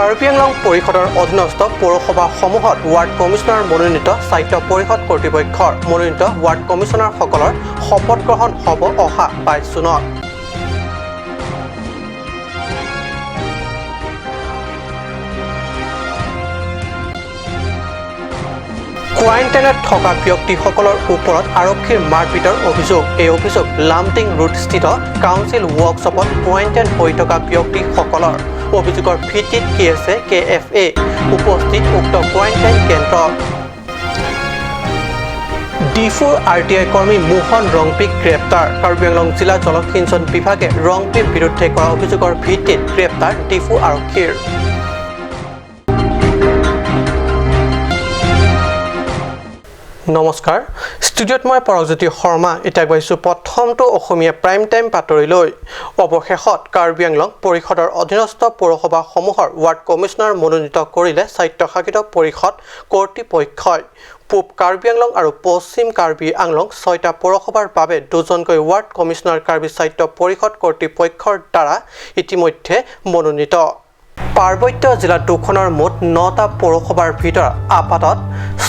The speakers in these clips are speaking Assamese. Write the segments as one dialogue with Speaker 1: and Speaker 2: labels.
Speaker 1: কাৰ্বি আংলং পৰিষদৰ অধীনস্থ পৌৰসভাসমূহত ৱাৰ্ড কমিছনাৰ মনোনীত স্বায়ত্ত পৰিষদ কৰ্তৃপক্ষৰ মনোনীত ৱাৰ্ড কমিছনাৰসকলৰ শপত গ্ৰহণ হ'ব অহা 22 জুনত। কোৱাৰেণ্টাইনত থকা ব্যক্তিসকলৰ ওপৰত আৰক্ষীৰ মাৰপিটৰ অভিযোগ। এই অভিযোগ লামটিং ৰোডস্থিত কাউন্সিল ৱৰ্কশ্বপত কোৱাৰেণ্টাইন হৈ থকা ব্যক্তিসকলৰ অভিযোগৰ ভিত্তিত KFA উপস্থিত উক্ত কোৱাৰেণ্টাইন কেন্দ্ৰত। ডিফুৰ RTI কৰ্মী মোহন ৰংপিক গ্ৰেপ্তাৰ। কাৰ্বি আংলং জিলা জলসিঞ্চন বিভাগে ৰংপিৰ বিৰুদ্ধে কৰা অভিযোগৰ ভিত্তিত গ্ৰেপ্তাৰ ডিফু আৰক্ষীৰ। নমস্কাৰ, ষ্টুডিঅ'ত মই পৰজ্যোতি শৰ্মা। এতিয়া গৈছোঁ প্ৰথমটো অসমীয়া প্ৰাইম টাইম বাতৰিলৈ। অৱশেষত কাৰ্বি আংলং পৰিষদৰ অধীনস্থ পৌৰসভাসমূহৰ ৱাৰ্ড কমিছনাৰ মনোনীত কৰিলে স্বায়ত্তশাসিত পৰিষদ কৰ্তৃপক্ষই। পূব কাৰ্বি আংলং আৰু পশ্চিম কাৰ্বি আংলং 6টা পৌৰসভাৰ বাবে 2জনকৈ ৱাৰ্ড কমিছনাৰ কাৰ্বি স্বায়ত্ত পৰিষদ কৰ্তৃপক্ষৰ দ্বাৰা ইতিমধ্যে মনোনীত। পাৰ্বত্য জিলা দুখনৰ মুঠ 9টা পৌৰসভাৰ ভিতৰত আপাতত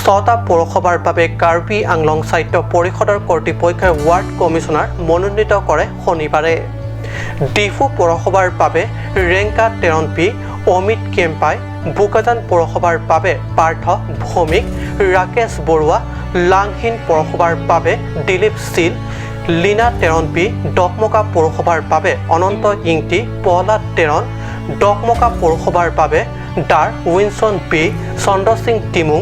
Speaker 1: 6টা পৌৰসভাৰ বাবে কাৰ্বি আংলং স্বায়ত্ত পৰিষদৰ কৰ্তৃপক্ষই ৱাৰ্ড কমিছনাৰ মনোনীত কৰে শনিবাৰে। ডিফু পৌৰসভাৰ বাবে ৰেংকা তেৰনপি, অমিত কেম্পাই, বোকাজান পৌৰসভাৰ বাবে পাৰ্থ ভৌমিক, ৰাকেশ বৰুৱা, লাংহিন পৌৰসভাৰ বাবে দিলীপ শীল, লীনা তেৰনপি, ডকমকা পৌৰসভাৰ বাবে অনন্ত ইংতি, প্ৰহ্লাদ তেৰন, ডকমকা পৌৰসভাৰ বাবে ডাৰ উইনচন বি, চন্দ্ৰ সিং টিমুং,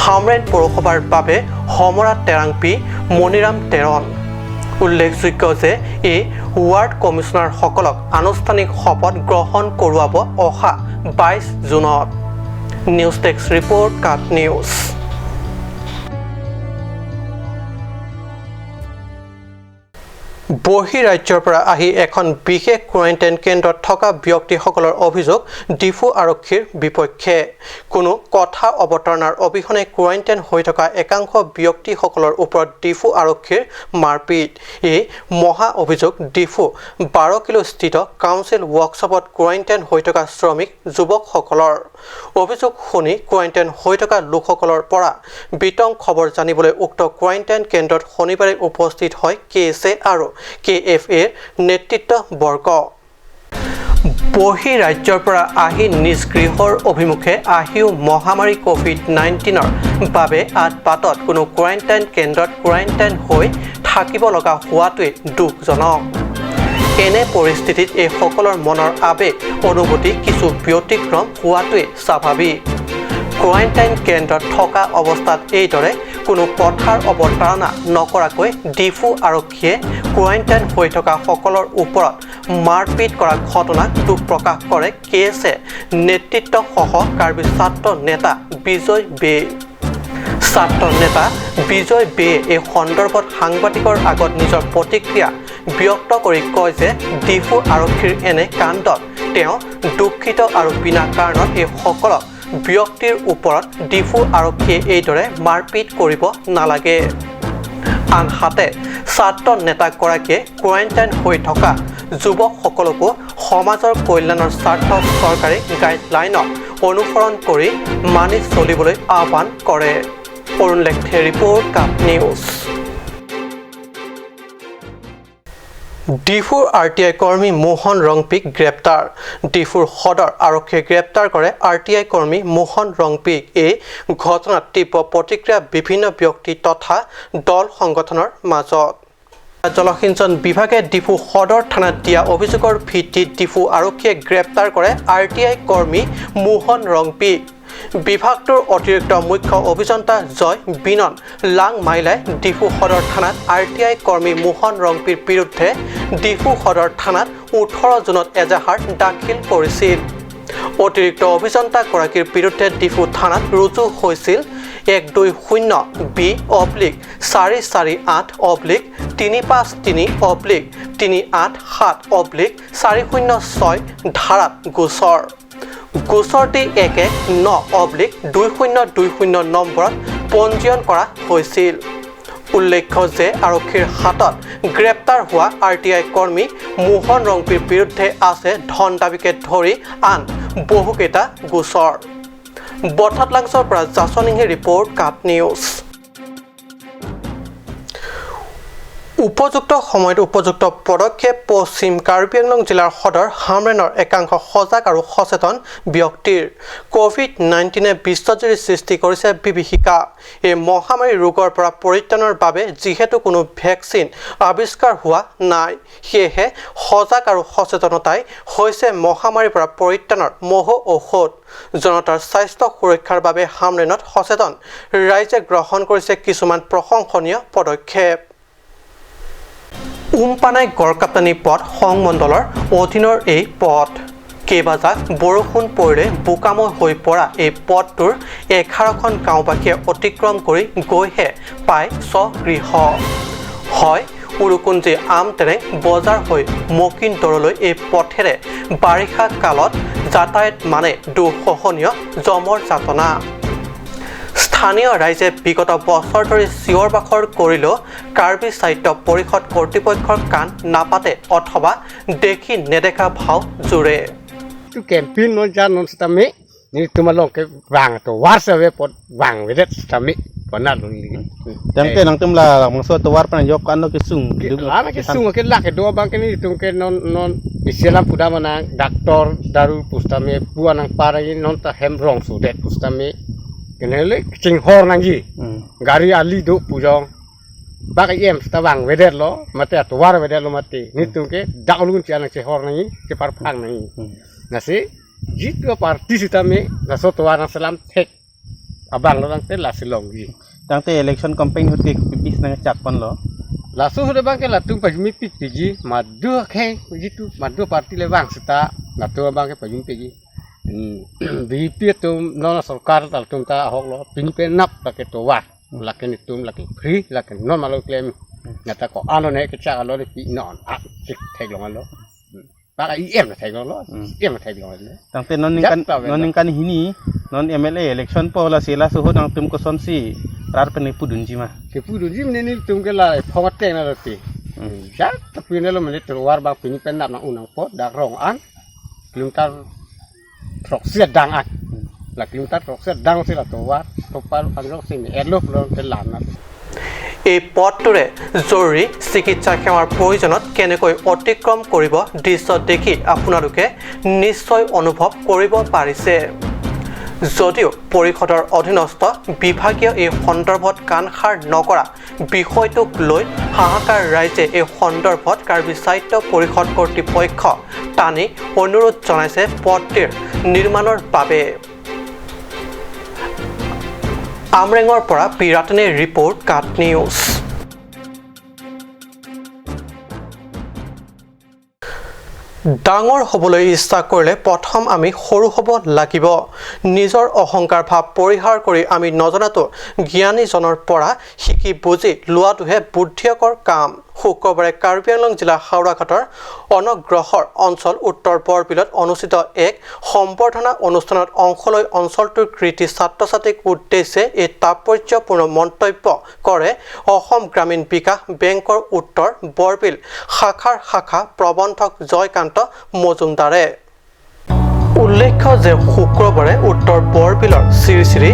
Speaker 1: হামৰেন পৌৰসভাৰ বাবে সমৰা তেৰাংপি, মণিৰাম তেৰন। উল্লেখযোগ্য যে এই ৱাৰ্ড কমিছনাৰসকলক আনুষ্ঠানিক শপত গ্ৰহণ কৰোৱাব অহা 22 জুনত। নিউজ ডেস্ক ৰিপৰ্ট, কাট নিউজ। বহিৰাজ্যৰ পৰা আহি এখন বিশেষ কোৱাৰেণ্টাইন কেন্দ্ৰত থকা ব্যক্তিসকলৰ অভিযোগ ডিফু আৰক্ষীৰ বিপক্ষে। কোনো কথা অৱতাৰণাৰ অবিহনে কোৱাৰেণ্টাইন হৈ থকা একাংশ ব্যক্তিসকলৰ ওপৰত ডিফু আৰক্ষীৰ মাৰপিট। এই মহা অভিযোগ ডিফু 12 কিলো স্থিত কাউন্সিল ৱৰ্কশ্বপত কোৱাৰেণ্টাইন হৈ থকা শ্ৰমিক যুৱকসকলৰ। অভিযোগ শুনি কোৱাৰেণ্টাইন হৈ থকা লোকসকলৰ পৰা বিতং খবৰ জানিবলৈ উক্ত কোৱাৰেণ্টাইন কেন্দ্ৰত শনিবাৰে উপস্থিত হয় KSA আৰু KFAৰ নেতৃত্ববৰ্গ। বহিৰাজ্যৰ পৰা আহি নিজ গৃহৰ অভিমুখে আহিও মহামাৰী COVID-19ৰ বাবে আতপাতত কোনো কোৱাৰেণ্টাইন কেন্দ্ৰত কোৱাৰেণ্টাইন হৈ থাকিব লগা হোৱাটোৱে দুখজনক। এনে পৰিস্থিতিত এইসকলৰ মনৰ আৱেগ অনুভূতি কিছু ব্যতিক্ৰম হোৱাটোৱে স্বাভাৱিক। কোৱাৰেণ্টাইন কেন্দ্ৰত থকা অৱস্থাত এইদৰে কোনো কথাৰ অৱতাৰণা নকৰাকৈ ডিফু আৰক্ষীয়ে কোৱাৰেণ্টাইন হৈ থকা সকলৰ ওপৰত মাৰপিট কৰা ঘটনাক দুখ প্ৰকাশ কৰে KSA নেতৃত্বসহ কাৰ্বি ছাত্ৰ নেতা বিজয় বে। ছাত্ৰ নেতা বিজয় বে এই সন্দৰ্ভত সাংবাদিকৰ আগত নিজৰ প্ৰতিক্ৰিয়া ব্যক্ত কৰি কয় যে ডিফু আৰক্ষীৰ এনে কাণ্ডত তেওঁ দুখিত আৰু বিনা কাৰণত এই সকলক ব্যক্তিৰ ওপৰত ডিফু আৰক্ষীয়ে এইদৰে মাৰপিট কৰিব নালাগে। আনহাতে ছাত্ৰ নেতাগৰাকীয়ে কোৱাৰেণ্টাইন হৈ থকা যুৱকসকলকো সমাজৰ কল্যাণৰ স্বাৰ্থত চৰকাৰী গাইডলাইনক অনুসৰণ কৰি মানি চলিবলৈ আহ্বান কৰে। অৰুণ লেখে ৰিপৰ্ট, কাট নিউজ। ডিফুৰ RTI কৰ্মী মোহন ৰংপিক গ্ৰেপ্তাৰ। ডিফুৰ সদৰ আৰক্ষীয়ে গ্ৰেপ্তাৰ কৰে RTI কৰ্মী মোহন ৰংপিক। এই ঘটনাত তীব্ৰ প্ৰতিক্ৰিয়া বিভিন্ন ব্যক্তি তথা দল সংগঠনৰ মাজত। জলসিঞ্চন বিভাগে ডিফু সদৰ থানাত দিয়া অভিযোগৰ ভিত্তিত ডিফু আৰক্ষীয়ে গ্ৰেপ্তাৰ কৰে RTI কৰ্মী মোহন ৰংপিক। বিভাগটোৰ অতিৰিক্ত মুখ্য অভিযন্তা জয় বিনন লাংমাইলাই ডিফু সদৰ থানাত RTI কৰ্মী মোহন ৰংপিৰ বিৰুদ্ধে ডিফু সদৰ থানাত 18 জুনত এজাহাৰ দাখিল কৰিছিল। অতিৰিক্ত অভিযন্তাগৰাকীৰ বিৰুদ্ধে ডিফু থানাত ৰুজু হৈছিল 1-2-8/448/353/387/406 ধাৰাত গোচৰ। গোচৰটি 11-9/2020 নম্বৰত পঞ্জীয়ন কৰা হৈছিল। উল্লেখ্য যে আৰক্ষীৰ হাতত গ্ৰেপ্তাৰ হোৱা RTI কৰ্মী মোহন ৰংপিৰ বিৰুদ্ধে আছে ধন দাবীকে ধৰি আন বহুকেইটা গোচৰ। বঠাটলাংছৰ পৰা জাছনিংহে ৰিপৰ্ট কাট নিউজ। উপযুক্ত সময়ত উপযুক্ত পদক্ষেপ পশ্চিম কাৰ্বি আংলং জিলাৰ সদৰ হামৰেনৰ একাংশ সজাগ আৰু সচেতন ব্যক্তিৰ। কোভিড-19 বিশ্বজুৰি সৃষ্টি কৰিছে বিভীষিকা। এই মহামাৰী ৰোগৰ পৰা পৰিত্ৰাণৰ বাবে যিহেতু কোনো ভেকচিন আৱিষ্কাৰ হোৱা নাই, সেয়েহে সজাগ আৰু সচেতনতাই হৈছে মহামাৰীৰ পৰা পৰিত্ৰাণৰ মহৌ ঔষধ। জনতাৰ স্বাস্থ্য সুৰক্ষাৰ বাবে হামৰেনত সচেতন ৰাইজে গ্ৰহণ কৰিছে কিছুমান প্ৰশংসনীয় পদক্ষেপ। উমপানাই গড়কাপ্তানি পথ সংমণ্ডলৰ অধীনৰ এই পথ। কেইবাজাক বৰষুণ পৰিলে বোকাময় হৈ পৰা এই পথটোৰ 11খন গাঁওবাসীয়ে অতিক্ৰম কৰি গৈহে পায় স্বগৃহ। হয়, উৰুকুঞ্জী আমটেৰেং বজাৰ হৈ মকিন্দৰলৈ এই পথেৰে বাৰিষা কালত যাতায়াত মানে দুঃসহনীয় যমৰ যাতনা। স্থানীয় ৰাইজে বিগত বছৰ ধৰি চিঞৰ বাখৰ কৰিলেও কাৰ্বি সাহিত্য পৰিষদ কৰ্তৃপক্ষৰ কাণ নাপাতে অথবা দেখি নেদেখা ভাও জোৰে।
Speaker 2: Campaign no jangan stami ni cuma lo ke bang tu warsa we pot bang we det stami pernah lo ni.
Speaker 3: Jam ke nang temla maksud tu war pernah jawab kan lo kesung.
Speaker 2: Lama ke sung ke lah ke dua bang ke ni tung ke non istilah puda mana doktor daru pustami buan nang para ini non ta hem rong su det pustami kenele cing hor nang ji gari ali do pujong bak em sta bang we det lo mate tu war we det lo mate ni tung ke dak lu ci anak ci hor nang ke par phang nang nasi jitu parti sitame naso tuana salam tek abang lo nangte la silong ji
Speaker 3: Tangte election campaign hut ke pipis nang cak pon lo.
Speaker 2: lasu hode bang ke latung pajumi piji madu ke jitu madu parti le bang sita latu bang ke pajumi piji BP tu non sarkar tal tum ta hok lo pin pe nap ta ke to wa lakin tum lakin free lakin non malo claim ngata ko alo ne ke cak alo de pi non cik thek lo malo Baka IM na tayo lo, IM na tayo lo.
Speaker 3: Tangte non kan hini non MLA election po la sila suho nang tum ko son si rar pe ni pudun ji ma.
Speaker 2: Ke pudun ji ni tum ke la phongate na roti. Ja tapi ne lo menit luar bang pini penap nang unang po dak rong an. Kilometer trok sia dang an. La kilometer trok sia dang sila to war to pal angro sini elo lo ke lan na.
Speaker 1: এই পথটোৰে জৰুৰী চিকিৎসা সেৱাৰ প্ৰয়োজনত কেনেকৈ অতিক্ৰম কৰিব দৃশ্য দেখি আপোনালোকে নিশ্চয় অনুভৱ কৰিব পাৰিছে। যদিও পৰিষদৰ অধীনস্থ বিভাগীয় এই সন্দৰ্ভত কাণসাৰ নকৰা বিষয়টোক লৈ হাহাকাৰ ৰাইজে এই সন্দৰ্ভত কাৰ্বি সাহিত্য পৰিষদ কৰ্তৃপক্ষ টানি অনুৰোধ জনাইছে পথটিৰ নিৰ্মাণৰ বাবে। আমৰেঙৰ পৰা পিৰাটনে ৰিপৰ্ট কাট নিউজ। ডাঙৰ হ'বলৈ ইচ্ছা কৰিলে প্ৰথম আমি সৰু হ'ব লাগিব। নিজৰ অহংকাৰ ভাৱ পৰিহাৰ কৰি আমি নজনাটো জ্ঞানীজনৰ পৰা শিকি বুজি লোৱাটোহে বুদ্ধিয়কৰ কাম। শুক্ৰবাৰে কাৰ্বি আংলং জিলা হাওৰাঘাটৰ অনগ্ৰসৰ অঞ্চল উত্তৰ বৰবিলত অনুষ্ঠিত এক সম্বৰ্ধনা অনুষ্ঠানত অংশ লৈ অঞ্চলটোৰ কৃতি ছাত্ৰ ছাত্ৰীক উদ্দেশ্যে এই তাৎপৰ্যপূৰ্ণ মন্তব্য কৰে অসম গ্ৰামীণ বিকাশ বেংকৰ উত্তৰ বৰবিল শাখা প্ৰবন্ধক জয়কান্ত মজুমদাৰে। উল্লেখ্য যে শুক্ৰবাৰে উত্তৰ বৰবিলৰ শ্ৰী শ্ৰী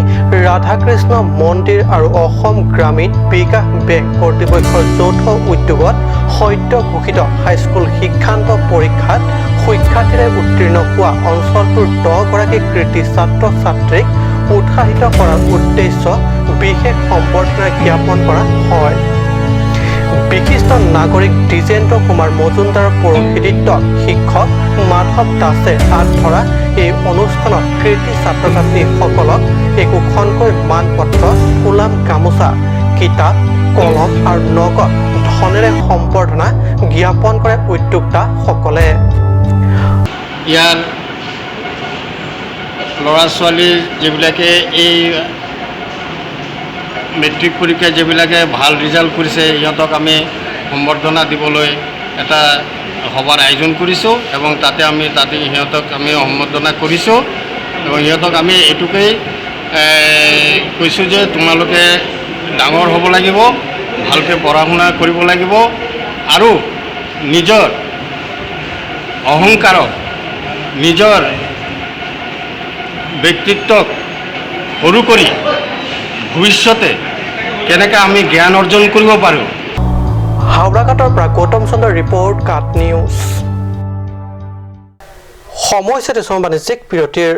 Speaker 1: ৰাধাকৃষ্ণ মন্দিৰ আৰু অসম গ্ৰামীণ বিকাশ বেংক কৰ্তৃপক্ষৰ যৌথ উদ্যোগত সদ্য ঘোষিত হাইস্কুল শিক্ষান্ত পৰীক্ষাত সুখ্যাতিৰে উত্তীৰ্ণ হোৱা অঞ্চলটোৰ 10গৰাকী কৃতি ছাত্ৰ ছাত্ৰীক উৎসাহিত কৰাৰ উদ্দেশ্য বিশেষ সম্বৰ্ধনা জ্ঞাপন কৰা হয়। বিশিষ্ট নাগৰিক দ্বিজেন্দ্ৰ কুমাৰ মজুমদাৰৰ পৌৰোহিত্যত শিক্ষক মাধৱ দাসে হাত ধৰা এই অনুষ্ঠানত কৃতি ছাত্ৰ ছাত্ৰীসকলক একোখনকৈ মানপত্ৰ, ফুলাম গামোচা, কিতাপ, কলম আৰু নগদ ধনেৰে সম্বৰ্ধনা জ্ঞাপন কৰে উদ্যোক্তাসকলে।
Speaker 4: ইয়াৰ ল'ৰা ছোৱালী যিবিলাকে এই মেট্ৰিক পৰীক্ষা যিবিলাকে ভাল ৰিজাল্ট কৰিছে সিহঁতক আমি সম্বৰ্ধনা দিবলৈ এটা সভাৰ আয়োজন কৰিছোঁ এবং তাতে সিহঁতক আমি সম্বৰ্ধনা কৰিছোঁ এবং সিহঁতক আমি এইটোকেই কৈছোঁ যে তোমালোকে ডাঙৰ হ'ব লাগিব, ভালকৈ পঢ়া শুনা কৰিব লাগিব আৰু নিজৰ অহংকাৰক নিজৰ ব্যক্তিত্বক সৰু কৰি ভৱিষ্যতে কেনেকৈ আমি জ্ঞান অৰ্জন কৰিব পাৰোঁ।
Speaker 1: হাওড়াঘাটৰ পৰা গৌতম চন্দ্ৰৰ ৰিপৰ্ট কাট নিউজ। সময় হৈছে বাণিজ্যিক বিৰতিৰ।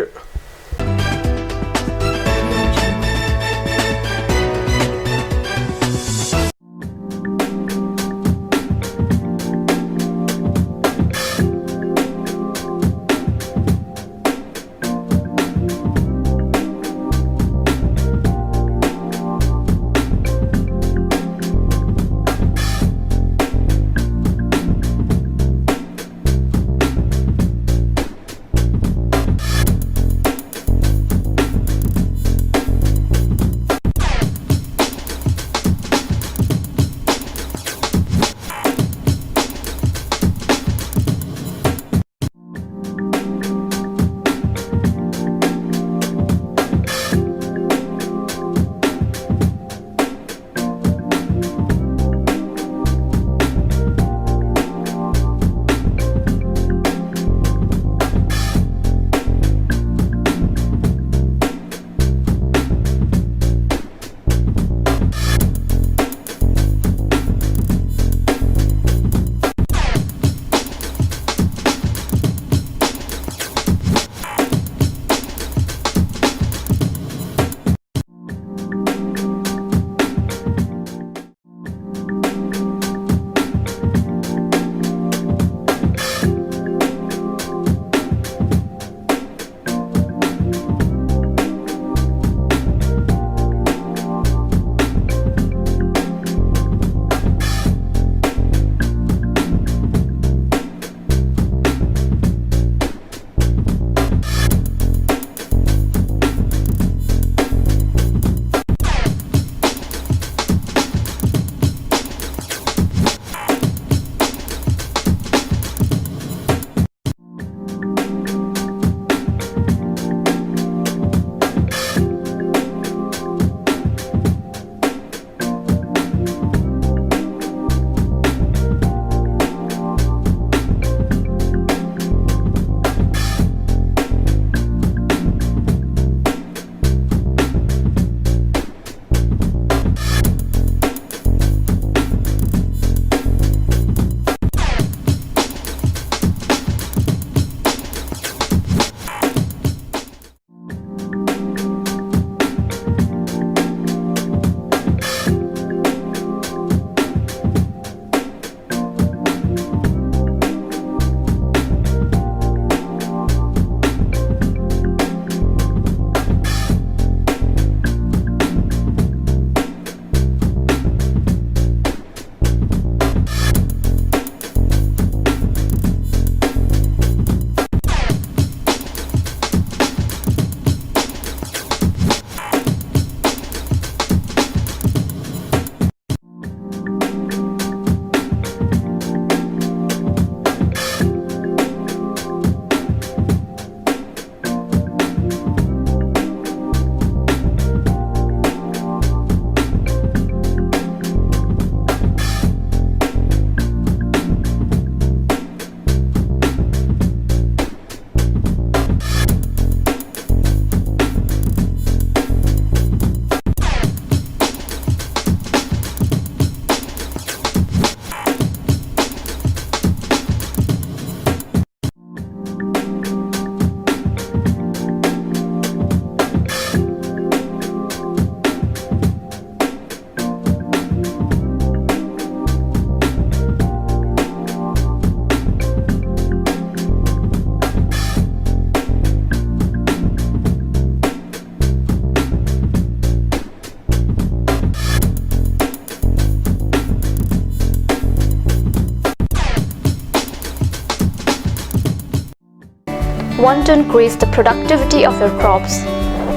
Speaker 5: Want to increase the productivity of your crops,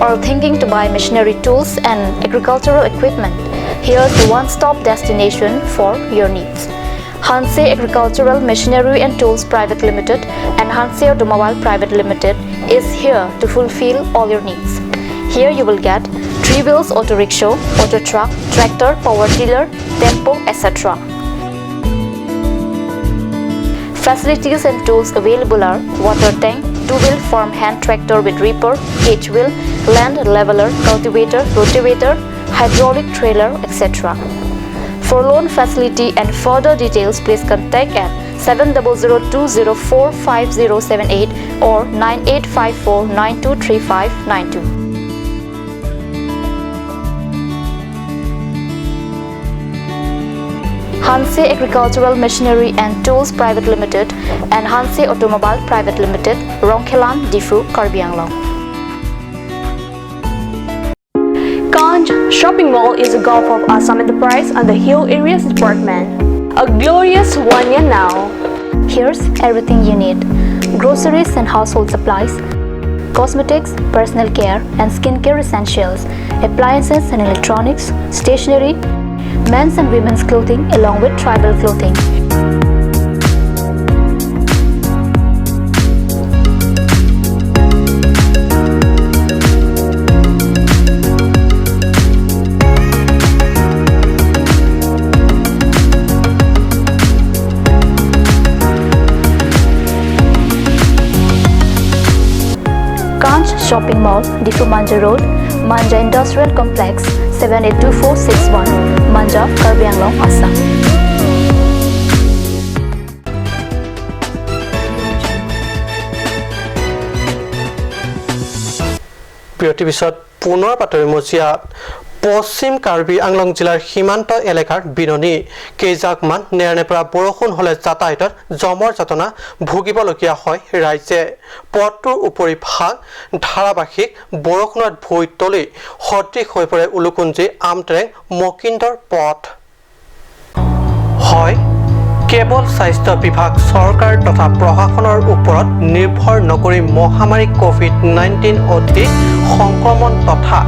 Speaker 5: or thinking to buy machinery tools and agricultural equipment? Here's the one-stop destination for your needs. Hanse Agricultural Machinery and Tools Private Limited and Hanse Automobile Private Limited is here to fulfill all your needs. Here you will get 3-wheels auto rickshaw, auto truck, tractor, power tiller, tempo, etc. Facilities and tools available are water tank, 2-wheel farm hand tractor with reaper, H-wheel, land leveler, cultivator, rotavator, hydraulic trailer, etc. For loan facility and further details, please contact at 7002045078 or 9854923592. Hanse Agricultural Machinery and Tools Private Limited and Hanse Automobile Private Limited, Rongkhelan, Difu, Karbi Anglong.
Speaker 6: Ganj Shopping Mall is a gulf of Assam Enterprise and the Hill Areas Department. A glorious one year now.
Speaker 5: Here's everything you need: groceries and household supplies, cosmetics, personal care and skincare essentials, appliances and electronics, stationery, men's and women's clothing along with tribal clothing. Ganj Shopping Mall, Difu Manja Road, Manja Industrial Complex, 782461, Manja, Karbi Anglong, Assam.
Speaker 1: বিৰতিৰ পিছত পুনৰ বাতৰি মজিয়াত পশ্চিম কাৰ্বি আংলং জিলাৰ সীমান্ত এলেকাৰ বিননি কেইজাকমান নেৰানেপেৰা বৰষুণ হ'লে যাতায়াতত জমৰ যাতনা ভুগিবলগীয়া হয় ৰাইজে। পথটোৰ উপৰি ভাগ ধাৰাবাহিক বৰষুণত ভুই তলি সদৃশ হৈ পৰে উলুকুঞ্জি আমট্ৰেং মকিন্দৰ পথ। হয়, কেৱল স্বাস্থ্য বিভাগ চৰকাৰ তথা প্ৰশাসনৰ ওপৰত নিৰ্ভৰ নকৰি মহামাৰী কোভিড-19 অতি সংক্ৰমণ তথা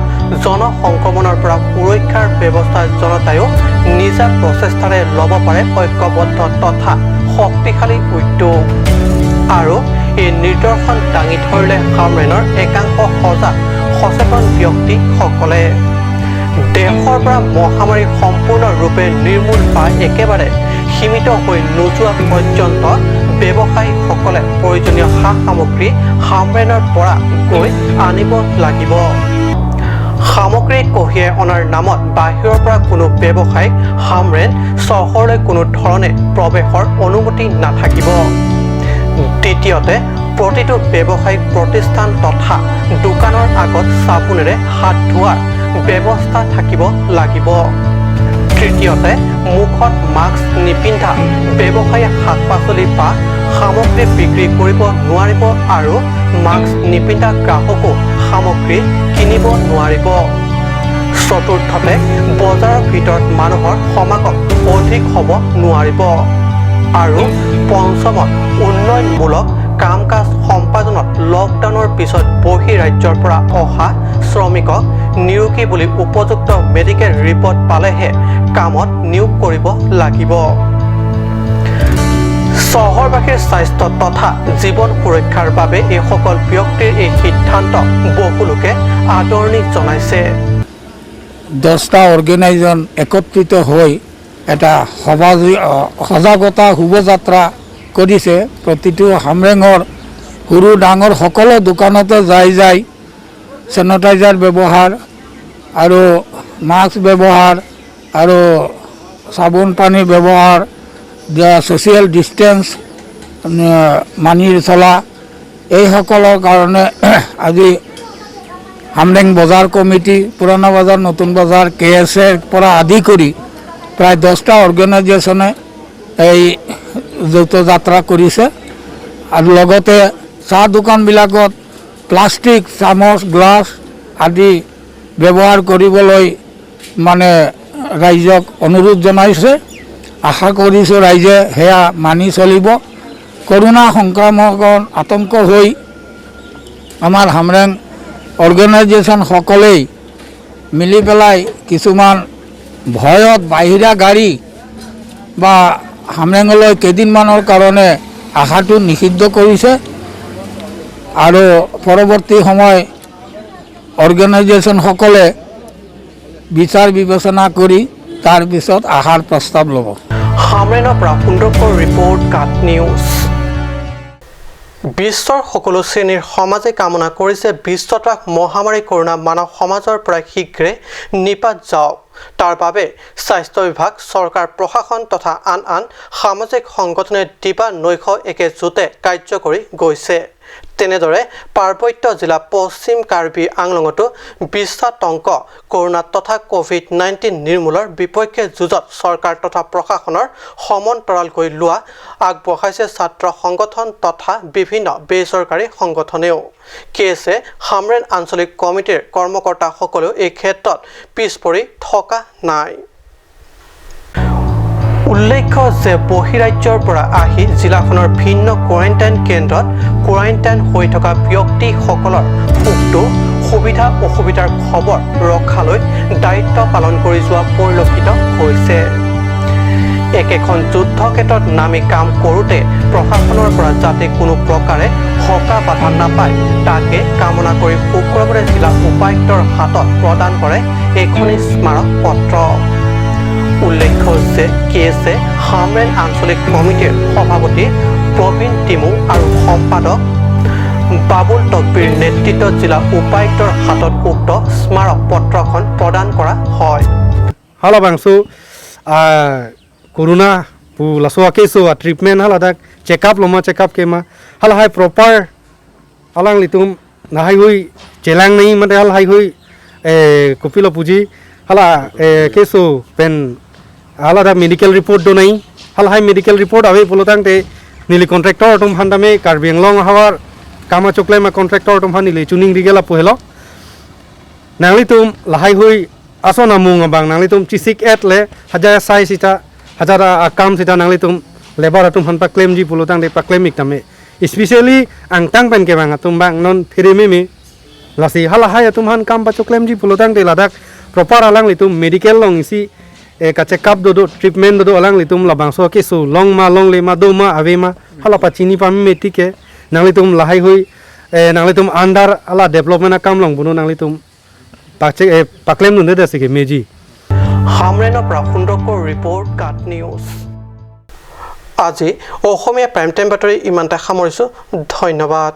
Speaker 1: জনসংক্ৰমণৰ পৰা সুৰক্ষাৰ ব্যৱস্থা জনতায়ো নিজা প্ৰচেষ্টাৰে ল'ব পাৰে ঐক্যবদ্ধ তথা শক্তিশালী উদ্যোগ। আৰু এই নিদৰ্শন দাঙি ধৰিলে হামৰেনৰ একাংশ সজাগ সচেতন ব্যক্তিসকলে। দেশৰ পৰা মহামাৰী সম্পূৰ্ণৰূপে নিৰ্মূল বা একেবাৰে সীমিত হৈ নোযোৱা পৰ্যন্ত ব্যৱসায়ীসকলে প্ৰয়োজনীয় সা সামগ্ৰী হামৰেনৰ পৰা গৈ আনিব লাগিব। সামগ্ৰী কঢ়িয়াই অনাৰ নামত বাহিৰৰ পৰা কোনো ব্যৱসায়িক হামৰেন চহৰলৈ কোনো ধৰণে প্ৰৱেশৰ অনুমতি নাথাকিব। দ্বিতীয়তে, প্ৰতিটো ব্যৱসায়িক প্ৰতিষ্ঠান তথা দোকানৰ আগত চাবোনেৰে হাত ধোৱাৰ ব্যৱস্থা থাকিব লাগিব। তৃতীয়তে, মুখত মাস্ক নিপিন্ধা ব্যৱসায়ীয়ে শাক পাচলি বা সামগ্ৰী বিক্ৰী কৰিব নোৱাৰিব আৰু মাস্ক নিপিন্ধা গ্ৰাহকো সামগ্ৰী কিনিব নোৱাৰিব। চতুৰ্থতে, বজাৰৰ ভিতৰত মানুহৰ সমাগম অধিক হ'ব নোৱাৰিব। আৰু পঞ্চমত, উন্নয়নমূলক কাম কাজ সম্পাদনত লকডাউনৰ পিছত বহিৰাজ্যৰ পৰা অহা শ্ৰমিকক নিয়োগী বুলি উপযুক্ত মেডিকেল ৰিপৰ্ট পালেহে কামত নিয়োগ কৰিব লাগিব। চহৰবাসীৰ স্বাস্থ্য তথা জীৱন সুৰক্ষাৰ বাবে এইসকল ব্যক্তিৰ এই সিদ্ধান্ত বহুলোকে আদৰণি জনাইছে।
Speaker 7: 10টা অৰ্গেনাইজন একত্ৰিত হৈ এটা সজাগতা শোভাযাত্ৰা কৰিছে। প্ৰতিটো হামৰেঙৰ সৰু ডাঙৰ সকলো দোকানতে যাই চেনিটাইজাৰ ব্যৱহাৰ আৰু মাস্ক ব্যৱহাৰ আৰু চাবোন পানী ব্যৱহাৰ, ছ'চিয়েল ডিষ্টেঞ্চ মানি চলা, এইসকলৰ কাৰণে আজি হামৰেং বজাৰ কমিটি, পুৰণা বজাৰ, নতুন বজাৰ, KSAৰ পৰা আদি কৰি প্ৰায় 10টা অৰ্গেনাইজেশ্যনে এই যৌথ যাত্ৰা কৰিছে। আৰু লগতে চাহ দোকানবিলাকত প্লাষ্টিক চামুচ গ্লাছ আদি ব্যৱহাৰ কৰিবলৈ মানে ৰাইজক অনুৰোধ জনাইছে। আশা কৰিছোঁ ৰাইজে সেয়া মানি চলিব। কৰোনা সংক্ৰমণৰ আতংক হৈ আমাৰ হামৰেং অৰ্গেনাইজেশ্যনসকলেই মিলি পেলাই কিছুমান ভয়ত বাহিৰা গাড়ী বা হামৰেঙলৈ কেইদিনমানৰ কাৰণে আহাটো নিষিদ্ধ কৰিছে আৰু পৰৱৰ্তী সময় অৰ্গেনাইজেশ্যনসকলে বিচাৰ বিবেচনা কৰি তাৰ পিছত আহাৰ প্ৰস্তাৱ ল'ব।
Speaker 1: হামৰেনৰ পৰা সুন্দৰকৰ ৰিপৰ্ট কাট নিউজ। বিশ্বৰ সকলো শ্ৰেণীৰ সমাজে কামনা কৰিছে বিশ্বতাক মহামাৰী কৰোনা মানৱ সমাজৰ পৰা শীঘ্ৰে নিপাত যাওক। তাৰ বাবে স্বাস্থ্য বিভাগ, চৰকাৰ, প্ৰশাসন তথা আন সামাজিক সংগঠনে দিবা নৈশ একেজোটে কাৰ্য কৰি গৈছে। তেনেদৰে পাৰ্বত্য জিলা পশ্চিম কাৰ্বি আংলঙতো বিশ্বাতংক কৰোনা তথা কোভিড-19 নিৰ্মূলৰ বিপক্ষে যুঁজত চৰকাৰ তথা প্ৰশাসনৰ সমান্তৰালকৈ লোৱা আগবঢ়াইছে ছাত্ৰ সংগঠন তথা বিভিন্ন বেচৰকাৰী সংগঠনেও। কেছে হামৰেন আঞ্চলিক কমিটিৰ কৰ্মকৰ্তাসকলেও এই ক্ষেত্ৰত পিছ পৰি থকা নাই। উল্লেখ্য যে বহিৰাজ্যৰ পৰা আহি জিলাখনৰ ভিন্ন কোৱাৰেণ্টাইন কেন্দ্ৰত কোৱাৰেণ্টাইন হৈ থকা ব্যক্তিসকলৰ সুখটো সুবিধা অসুবিধাৰ খবৰ ৰখালৈ দায়িত্ব পালন কৰি যোৱা পৰিলক্ষিত হৈছে। একেখন যুদ্ধক্ষেত্ৰত নামি কাম কৰোঁতে প্ৰশাসনৰ পৰা যাতে কোনো প্ৰকাৰে হকা বাধা নাপায় তাকে কামনা কৰি শুক্ৰবাৰে জিলা উপায়ুক্তৰ হাতত প্ৰদান কৰে এইখনি স্মাৰক পত্ৰ। উল্লেখ্য যে কেছে হামৰেন আঞ্চলিক কমিটিৰ সভাপতি প্ৰবীণ টিমু আৰু সম্পাদক বাবুল তকবিৰ নেতৃত্বত জিলা উপায়ুক্তৰ হাতত উক্ত স্মাৰক পত্ৰখন প্ৰদান কৰা হয়।
Speaker 8: Hala bangsu corona pu laso keso treatment hala dak checkup loma checkup kema hala hai proper alang litum na hai hui chelang nahi mate hala hai hui kopilo puji hala keso pen hala da medical report do nahi hala hai medical report ave polotang te nili contractor tum handame karbiang long hawar kama chokle ma contractor tum hanili tuning rigela pohelo nangli tum lahai hui aso namung abang nangli tum cisik et le hajaya sai sita hajara akam sita nangli tum lebar tum han pa claim ji polotang de pa claim iktame especially ang tang pen ke bang tum bang non firime me lasi hala hai tum han kam pa claim ji polotang de ladak proper alang li tum medical long isi ka check up do treatment do alang li tum labang so ke so long le ma do ma ave ma hala pa chini pa me tike nangli tum lahai hui nangli tum under ala development akam long bunu nangli tum পাকলেম নুনে আছে কি মেজি
Speaker 1: হামৰেনৰ পৰা সুন্দৰকৰ ৰিপৰ্ট কাট নিউজ। আজি অসমীয়া প্ৰাইম টাইম বাতৰি ইমানতে সামৰিছোঁ। ধন্যবাদ।